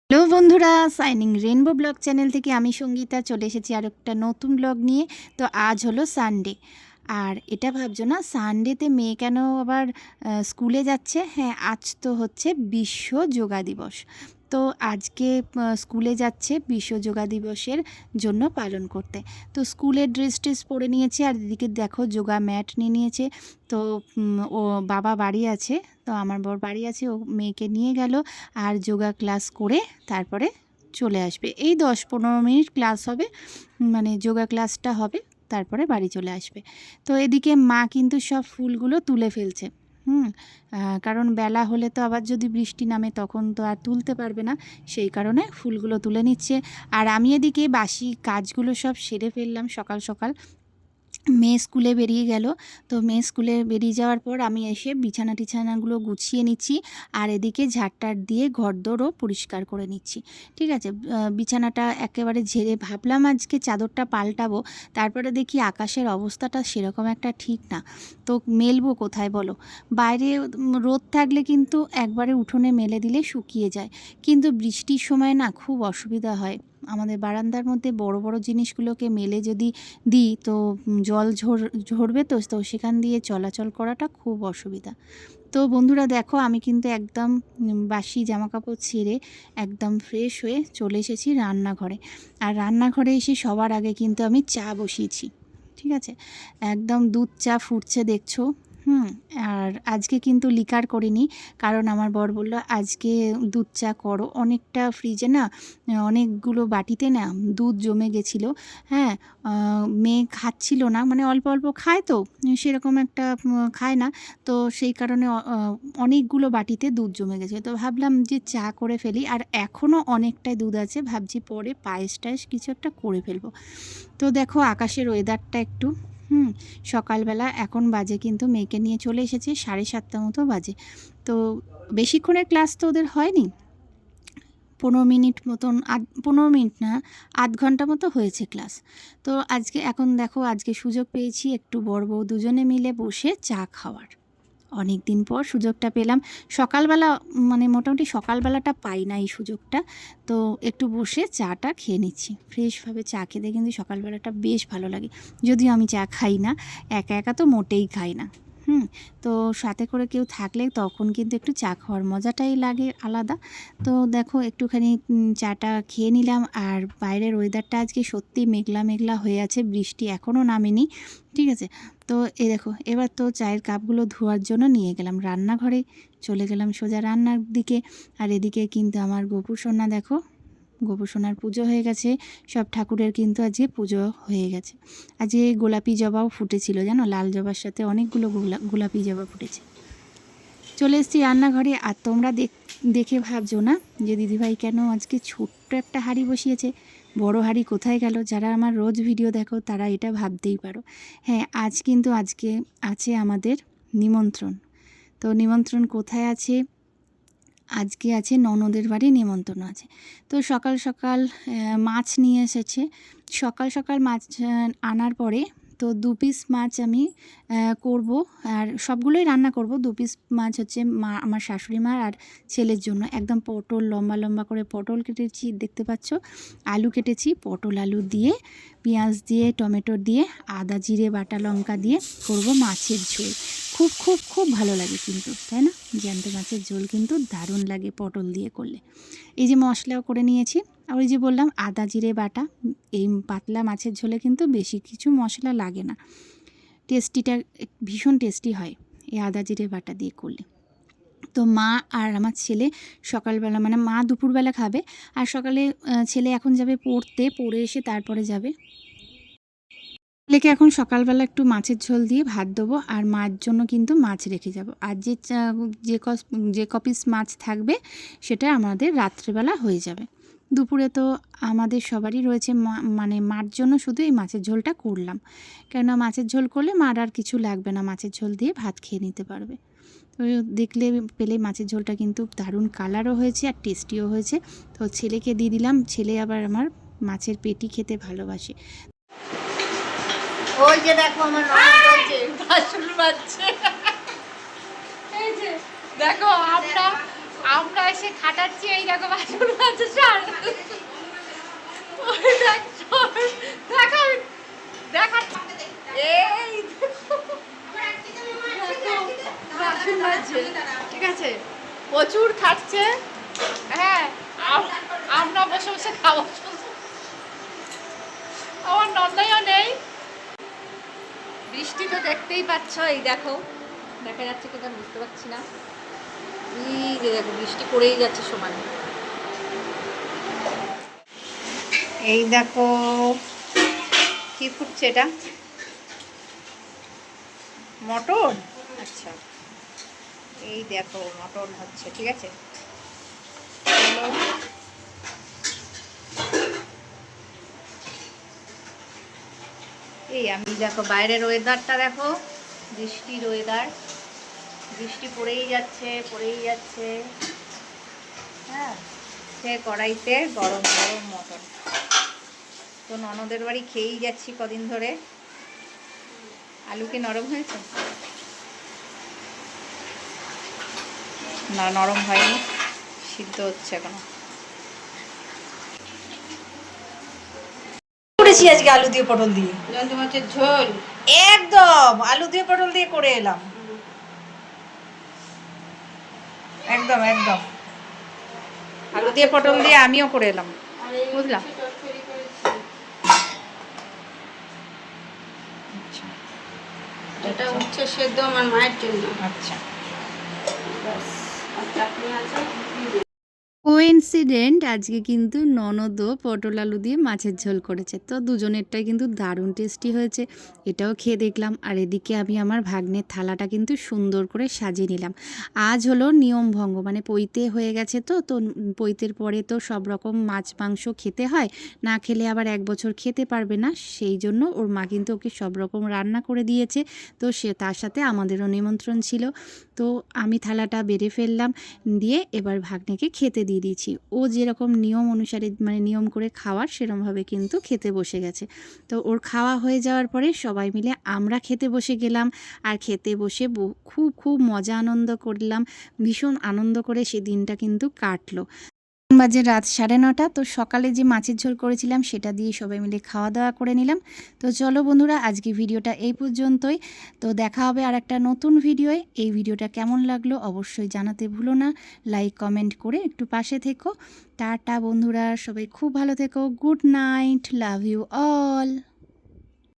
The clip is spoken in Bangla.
হ্যালো বন্ধুরা, সাইনিং রেনবো ব্লগ চ্যানেল থেকে আমি সঙ্গীতা চলে এসেছি আর একটা নতুন ব্লগ নিয়ে। তো আজ হলো সানডে, আর এটা ভাবছো না সানডেতে মেয়ে কেন আবার স্কুলে যাচ্ছে? হ্যাঁ, আজ তো হচ্ছে বিশ্ব যোগা দিবস। তো আজকে স্কুলে যাচ্ছে বিশ্ব যোগা দিবসের জন্য পালন করতে। তো স্কুলের ড্রেস পরে নিয়েছে, আর এদিকে দেখো যোগা ম্যাট নিয়ে নিয়েছে। তো ও বাবা বাড়ি আছে, তো আমার বর বাড়ি আছে, ও মেয়েকে নিয়ে গেল আর যোগা ক্লাস করে তারপরে চলে আসবে। এই 10-15 মিনিট ক্লাস হবে, মানে যোগা ক্লাসটা হবে, তারপরে বাড়ি চলে আসবে। তো এদিকে মা কিন্তু সব ফুলগুলো তুলে ফেলছে। কারণ বেলা হলে তো আবার যদি বৃষ্টি নামে তখন তো আর তুলতে পারবে না, সেই কারণে ফুলগুলো তুলে নিচ্ছে। আর আমি এদিকে বাসি কাজগুলো সব সেরে ফেললাম সকাল সকাল। মেয়ে স্কুলে বেরিয়ে গেল, তো মেয়ে স্কুলে বেরিয়ে যাওয়ার পর আমি এসে বিছানাগুলো গুছিয়ে নিচ্ছি, আর এদিকে ঝাড়টার দিয়ে ঘরদোরও পরিষ্কার করে নিচ্ছি। ঠিক আছে, বিছানাটা একেবারে ঝেড়ে ভাবলাম আজকে চাদরটা পাল্টাবো, তারপরে দেখি আকাশের অবস্থাটা সেরকম একটা ঠিক না, তো মেলবো কোথায় বলো? বাইরে রোদ থাকলে কিন্তু একবারে উঠোনে মেলে দিলে শুকিয়ে যায়, কিন্তু বৃষ্টির সময় না খুব অসুবিধা হয়। আমাদের বারান্দার মধ্যে বড় বড় জিনিসগুলোকে মেলে যদি দিই তো জল ঝরবে, তো তো সেখান দিয়ে চলাচল করাটা খুব অসুবিধা। তো বন্ধুরা দেখো, আমি কিন্তু একদম বাসি জামাকাপড় ছেড়ে একদম ফ্রেশ হয়ে চলে এসেছি রান্নাঘরে। আর রান্নাঘরে এসে সবার আগে কিন্তু আমি চা বসিয়েছি। ঠিক আছে, একদম দুধ চা ফুটছে দেখছো। আর আজকে কিন্তু লিকার করিনি, কারণ আমার বর বলল আজকে দুধ চা করো। অনেকটা ফ্রিজে না, অনেকগুলো বাটিতে না দুধ জমে গেছিলো। হ্যাঁ, মেয়ে খাচ্ছিল না, মানে অল্প অল্প খায়, তো সেরকম একটা খায় না, তো সেই কারণে অনেকগুলো বাটিতে দুধ জমে গেছে। তো ভাবলাম যে চা করে ফেলি, আর এখনও অনেকটাই দুধ আছে, ভাবছি পরে পায়েস টায়েস কিছু একটা করে ফেলবো। তো দেখো আকাশের ওয়েদারটা একটু সকালবেলা এখন বাজে, কিন্তু মেয়েকে নিয়ে চলে এসেছে 7:30 মতো বাজে। তো বেশিক্ষণের ক্লাস তো ওদের হয়নি, 15 মিনিট মতন, 15 মিনিট না, আধ ঘন্টা মতো হয়েছে ক্লাস। তো আজকে এখন দেখো, আজকে সুযোগ পেয়েছি একটু বড় বউ দুজনে মিলে বসে চা খাওয়ার। অনেক দিন পর সুযোগটা পেলাম সকালবেলা, মানে মোটামুটি সকালবেলাটা পাই না এই সুযোগটা। তো একটু বসে চাটা খেয়ে নিচ্ছি, ফ্রেশভাবে চা খেতে কিন্তু সকালবেলাটা বেশ ভালো লাগে। যদিও আমি চা খাই না, একা একা তো মোটেই খাই না। তো সাথে করে কেউ থাকলে তখন কিন্তু একটু চা খাওয়ার মজাটাই লাগে আলাদা। তো দেখো একটুখানি চাটা খেয়ে নিলাম, আর বাইরের ওয়েদারটা আজকে সত্যি মেঘলা মেঘলা হয়ে আছে, বৃষ্টি এখনও নামেনি। ঠিক আছে, তো এই দেখো এবার তো চায়ের কাপগুলো ধোয়ার জন্য নিয়ে গেলাম রান্নাঘরে, চলে গেলাম সোজা রান্নার দিকে। আর এদিকে কিন্তু আমার গোপু সোনা দেখো, গোপু সোনার পুজো হয়ে গেছে, সব ঠাকুরের কিন্তু আজকে পুজো হয়ে গেছে। আজকে গোলাপি জবাও ফুটেছিল, জানো, লাল জবার সাথে অনেকগুলো গোলাপি জবা ফুটেছে। চলে এসেছি রান্নাঘরে, আর তোমরা দেখে ভাবছো না যে দিদিভাই কেন আজকে ছোট্ট একটা হাঁড়ি বসিয়েছে, বড় হাঁড়ি কোথায় গেল? যারা আমার রোজ ভিডিও দেখো তারা এটা ভাবতেই পারো। হ্যাঁ, আজকে আছে আমাদের নিমন্ত্রণ। তো নিমন্ত্রণ কোথায় আছে? আজকে আছে ননদের বাড়ি নিমন্ত্রণ আছে। তো সকাল সকাল মাছ নিয়ে এসেছে। সকাল সকাল মাছ আনার পরে তো 2 পিস মাছ আমি করব, আর সবগুলোই রান্না করব। 2 পিস মাছ হচ্ছে আমার শাশুড়ি মার আর ছেলের জন্য। একদম পটল লম্বা লম্বা করে পটল কেটেছি, দেখতে পাচ্ছ, আলু কেটেছি, পটল আলু দিয়ে, পেঁয়াজ দিয়ে, টমেটো দিয়ে, আদা জিরে বাটা লঙ্কা দিয়ে করব মাছের ঝোল। খুব খুব খুব ভালো লাগে কিন্তু, তাই না? জ্যান্ত মাছের ঝোল কিন্তু দারুণ লাগে পটল দিয়ে করলে। এই যে মশলাও করে নিয়েছি, আর ওই যে বললাম আদা জিরে বাটা। এই পাতলা মাছের ঝোলে কিন্তু বেশি কিছু মশলা লাগে না, টেস্টিটা ভীষণ টেস্টি হয় এই আদা জিরে বাটা দিয়ে করলে। তো মা আর আমার ছেলে সকালবেলা, মানে মা দুপুরবেলা খাবে, আর সকালে ছেলে এখন যাবে পড়তে, পড়ে এসে তারপরে যাবে। ছেলেকে এখন সকালবেলা একটু মাছের ঝোল দিয়ে ভাত দেবো, আর মার জন্য কিন্তু মাছ রেখে যাব। আর যে কপিস মাছ থাকবে সেটা আমাদের রাত্রেবেলা হয়ে যাবে। দুপুরে তো আমাদের সবারই রয়েছে, মানে মার জন্য শুধু এই মাছের ঝোলটা করলাম, কেননা মাছের ঝোল করলে মার আর কিছু লাগবে না, মাছের ঝোল দিয়ে ভাত খেয়ে নিতে পারবে। তো দেখলে পেলে মাছের ঝোলটা কিন্তু দারুণ কালারও হয়েছে আর টেস্টিও হয়েছে। তো ছেলেকে দিয়ে দিলাম, ছেলে আবার আমার মাছের পেটি খেতে ভালোবাসে। ওই যে দেখো আমার ননদ বলছে বাসুর বাজছে। এই যে দেখো আমরা আমরা এসে খাটাচ্ছি, এই দেখো বাসন মাজছে সার দেখা দেখা এই বাসন মাজছে, ঠিক আছে, প্রচুর খাটছে। হ্যাঁ, আমরা বসে বসে খাবো, আমার নন্দাইও নেই। বৃষ্টি তো দেখতেই পাচ্ছ, এই দেখো দেখা যাচ্ছে কোথাও বুঝতে পারছি না, এই যে দেখো বৃষ্টি পড়েই যাচ্ছে সমানে। এই দেখো কি ফুটছে, এটা মটর। আচ্ছা, এই দেখো মটর হচ্ছে, ঠিক আছে। এই আমি দেখো বাইরের ওয়েদারটা দেখো, বৃষ্টির ওয়েদার, বৃষ্টি পড়েই যাচ্ছে পড়েই যাচ্ছে। হ্যাঁ, সে কড়াইতে গরম গরম মটন, তো ননদের বাড়ি খেয়েই যাচ্ছি কদিন ধরে। আলু কি নরম হয়েছে? না, নরম হয়নি, সিদ্ধ হচ্ছে এখনো। করেছি আজকে আলু দিয়ে পটল দিয়ে মাছের ঝোল, একদম আলু দিয়ে পটল দিয়ে করে এলাম, একদম একদম আলু দিয়ে পটল দিয়ে আমিও করে এলাম, বুঝলাম। আচ্ছা, এটা উচ্ছে সেদ্ধ আমার মায়ের জন্য। আচ্ছা, ব্যাস, আর চাটনি আছে। কোইন্সিডেন্ট আজকে কিন্তু ননদও পটল আলু দিয়ে মাছের ঝোল করেছে, তো দুজনেরটাই কিন্তু দারুণ টেস্টি হয়েছে। এটাও খেয়ে দেখলাম। আর এদিকে আমি আমার ভাগ্নের থালাটা কিন্তু সুন্দর করে সাজিয়ে নিলাম। আজ হলো নিয়মভঙ্গ, মানে পৈতে হয়ে গেছে, তো তো পৈতের পরে তো সব রকম মাছ মাংস খেতে হয়, না খেলে আবার 1 বছর খেতে পারবে না, সেই জন্য ওর মা কিন্তু ওকে সব রকম রান্না করে দিয়েছে। তো সে তার সাথে আমাদেরও নিমন্ত্রণ ছিল, তো আমি থালাটা বেড়ে ফেললাম, দিয়ে এবার ভাগ্নেকে খেতে দিয়ে দিয়েছি। ও যেরকম নিয়ম অনুসারে, মানে নিয়ম করে খাওয়ার, সেরকমভাবে কিন্তু খেতে বসে গেছে। তো ওর খাওয়া হয়ে যাওয়ার পরে সবাই মিলে আমরা খেতে বসে গেলাম। আর খেতে বসে খুব খুব মজা আনন্দ করলাম, ভীষণ আনন্দ করে সে দিনটা কিন্তু কাটলো। বাজে রাত 9:30। তো সকালে যে মাছের ঝোল করেছিলাম সেটা দিয়ে সবাই মিলে খাওয়া দাওয়া করে নিলাম। তো চলো বন্ধুরা, আজকে ভিডিওটা এই পর্যন্তই। তো দেখা হবে আর একটা নতুন ভিডিওয়। এই ভিডিওটা কেমন লাগলো অবশ্যই জানাতে ভুলো না, লাইক কমেন্ট করে একটু পাশে থেকো। টাটা বন্ধুরা, সবাই খুব ভালো থেকো, good night, love you all.